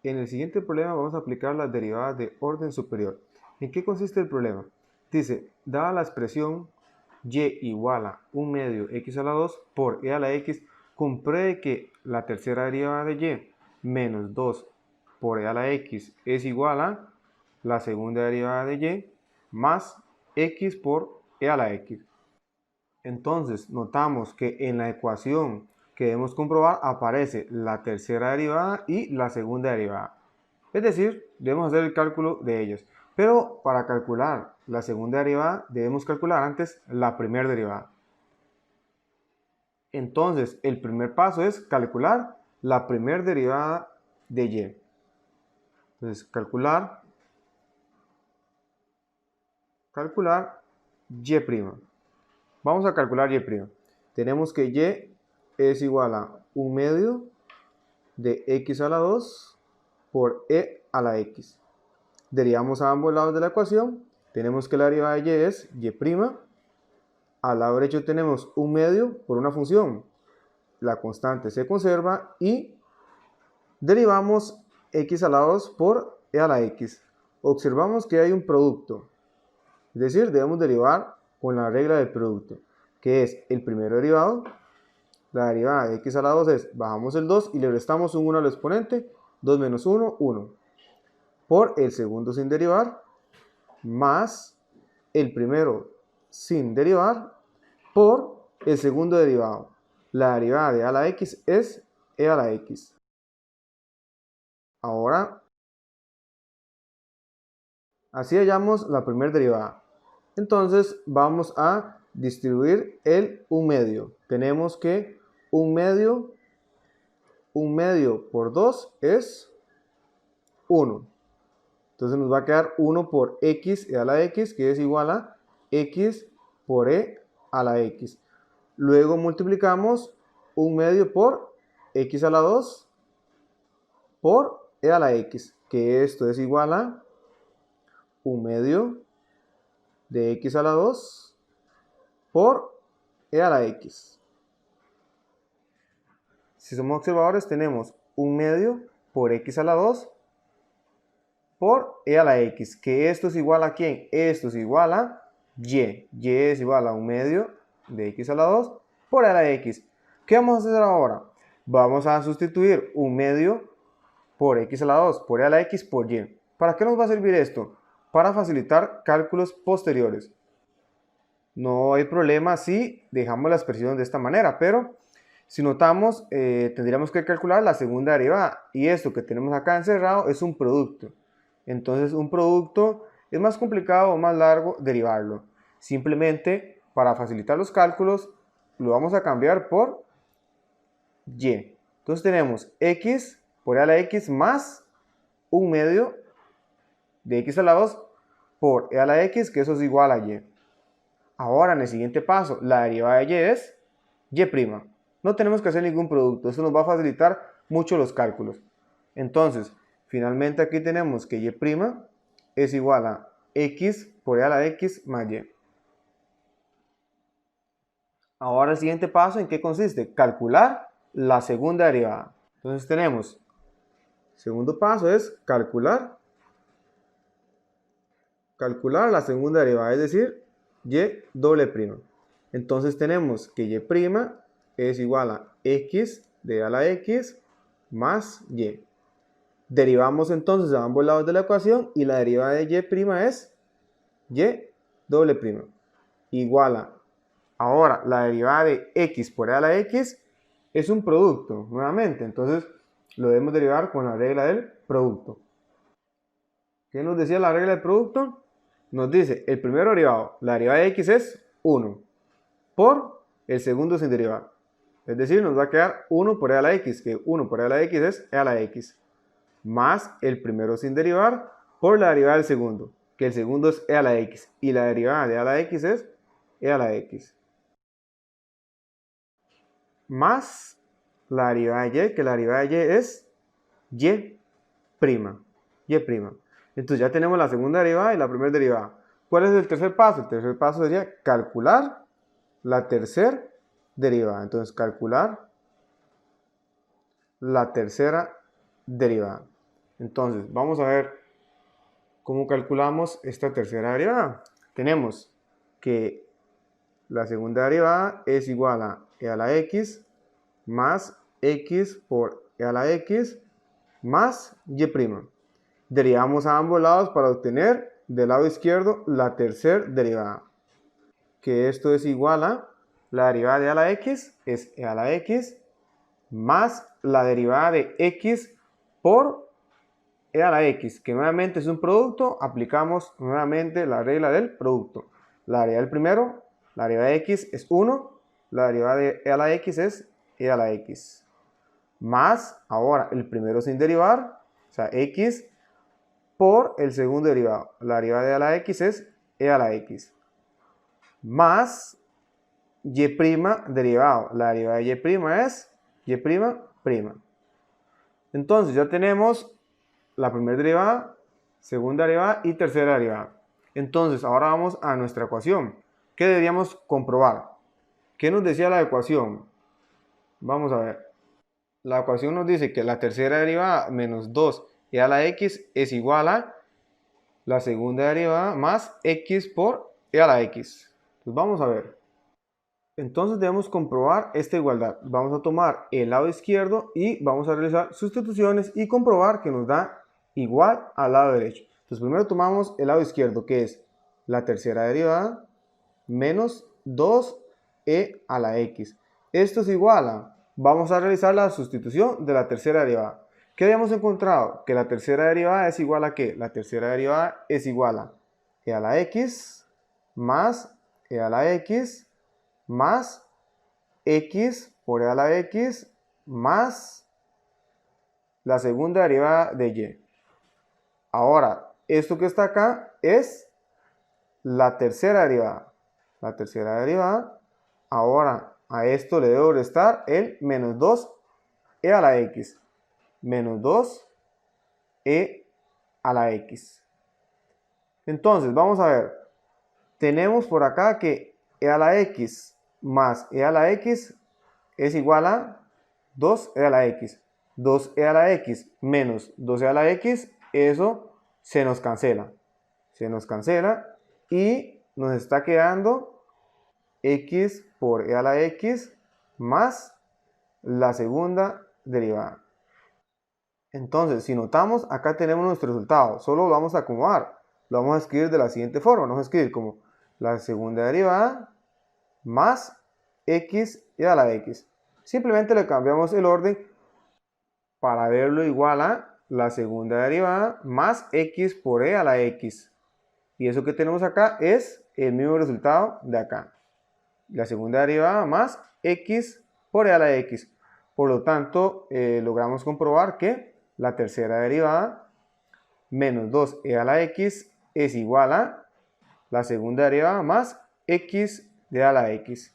En el siguiente problema vamos a aplicar las derivadas de orden superior. ¿En qué consiste el problema? Dice, dada la expresión y igual a 1 medio x a la 2 por e a la x, compruebe que la tercera derivada de y menos 2 por e a la x es igual a la segunda derivada de y más x por e a la x. Entonces, notamos que en la ecuación que debemos comprobar aparece la tercera derivada y la segunda derivada. Es decir, debemos hacer el cálculo de ellas. Pero para calcular la segunda derivada debemos calcular antes la primera derivada. Entonces, el primer paso es calcular la primera derivada de y. Entonces, calcular y'. Vamos a calcular y'. Tenemos que y es igual a 1 medio de x a la 2 por e a la x. Derivamos a ambos lados de la ecuación. Tenemos que la derivada de y es y'. Al lado derecho tenemos 1 medio por una función. La constante se conserva y derivamos x a la 2 por e a la x. Observamos que hay un producto. Es decir, debemos derivar con la regla del producto, que es el primero derivado. La derivada de x a la 2 es, bajamos el 2 y le restamos un 1 al exponente, 2 menos 1, 1. Por el segundo sin derivar, más el primero sin derivar, por el segundo derivado. La derivada de a la x es e a la x. Ahora, así hallamos la primera derivada. Entonces, vamos a distribuir el 1 medio. Tenemos que 1 medio por 2 es 1. Entonces nos va a quedar 1 por x e a la x, que es igual a x por e a la x. Luego multiplicamos 1 medio por x a la 2 por e a la x, que esto es igual a 1 medio de x a la 2 por e a la x. Si somos observadores tenemos 1 medio por x a la 2 por e a la x, que esto es igual a ¿quién? Esto es igual a y. Y es igual a 1 medio de x a la 2 por e a la x. ¿Qué vamos a hacer ahora? Vamos a sustituir 1 medio por x a la 2 por e a la x por y. ¿Para qué nos va a servir esto? Para facilitar cálculos posteriores. No hay problema si dejamos la expresión de esta manera, pero si notamos, tendríamos que calcular la segunda derivada. Y esto que tenemos acá encerrado es un producto. Entonces, un producto es más complicado o más largo derivarlo. Simplemente, para facilitar los cálculos, lo vamos a cambiar por y. Entonces, tenemos x por e a la x más 1 medio de x a la 2 por e a la x, que eso es igual a y. Ahora, en el siguiente paso, la derivada de y es y'. No tenemos que hacer ningún producto. Esto nos va a facilitar mucho los cálculos. Entonces, finalmente aquí tenemos que y' es igual a x por e a la x más y. Ahora el siguiente paso, ¿en qué consiste? Calcular la segunda derivada. Entonces tenemos, segundo paso es calcular la segunda derivada, es decir, y'. Entonces tenemos que y' es igual a x de a la x más y. Derivamos entonces a ambos lados de la ecuación y la derivada de y' es y'. Igual a, ahora la derivada de x por e a la x es un producto, nuevamente, entonces lo debemos derivar con la regla del producto. ¿Qué nos decía la regla del producto? Nos dice el primero derivado, la derivada de x es 1 por el segundo sin derivar. Es decir, nos va a quedar 1 por e a la x, que 1 por e a la x es e a la x, más el primero sin derivar por la derivada del segundo, que el segundo es e a la x, y la derivada de e a la x es e a la x, más la derivada de y, que la derivada de y es y'. Entonces ya tenemos la segunda derivada y la primera derivada. ¿Cuál es el tercer paso? El tercer paso sería calcular la tercera derivada. Entonces calcular la tercera derivada. Entonces, vamos a ver cómo calculamos esta tercera derivada. Tenemos que la segunda derivada es igual a e a la x más x por e a la x más y'. Derivamos a ambos lados para obtener del lado izquierdo la tercera derivada. Que esto es igual a la derivada de e a la x es e a la x más la derivada de x por e a la x, que nuevamente es un producto. Aplicamos nuevamente la regla del producto. La derivada del primero, la derivada de x es 1, la derivada de e a la x es e a la x. Más, ahora, el primero sin derivar, o sea, x por el segundo derivado. La derivada de e a la x es e a la x. Más y' derivado. La derivada de y' es y''. Entonces ya tenemos la primera derivada, segunda derivada y tercera derivada. Entonces ahora vamos a nuestra ecuación. ¿Qué deberíamos comprobar? ¿Qué nos decía la ecuación? Vamos a ver. La ecuación nos dice que la tercera derivada menos 2 e a la x es igual a la segunda derivada más x por e a la x. Pues vamos a ver. Entonces debemos comprobar esta igualdad. Vamos a tomar el lado izquierdo y vamos a realizar sustituciones y comprobar que nos da igual al lado derecho. Entonces primero tomamos el lado izquierdo, que es la tercera derivada menos 2e a la x. Esto es igual a, vamos a realizar la sustitución de la tercera derivada. ¿Qué habíamos encontrado? Que la tercera derivada es igual a ¿qué? La tercera derivada es igual a e a la x más e a la x más x por e a la x más la segunda derivada de y. Ahora, esto que está acá es la tercera derivada. La tercera derivada. Ahora, a esto le debo restar el menos 2e a la x. Menos 2e a la x. Entonces, vamos a ver. Tenemos por acá que e a la x más e a la x es igual a 2e a la x. 2e a la x menos 2e a la x, eso se nos cancela. Se nos cancela y nos está quedando x por e a la x más la segunda derivada. Entonces, si notamos, acá tenemos nuestro resultado. Solo lo vamos a acomodar. Lo vamos a escribir de la siguiente forma. Vamos a escribir como la segunda derivada más x e a la x. Simplemente le cambiamos el orden para verlo igual a la segunda derivada más x por e a la x. Y eso que tenemos acá es el mismo resultado de acá. La segunda derivada más x por e a la x. Por lo tanto, logramos comprobar que la tercera derivada menos 2e a la x es igual a la segunda derivada más x de a la x.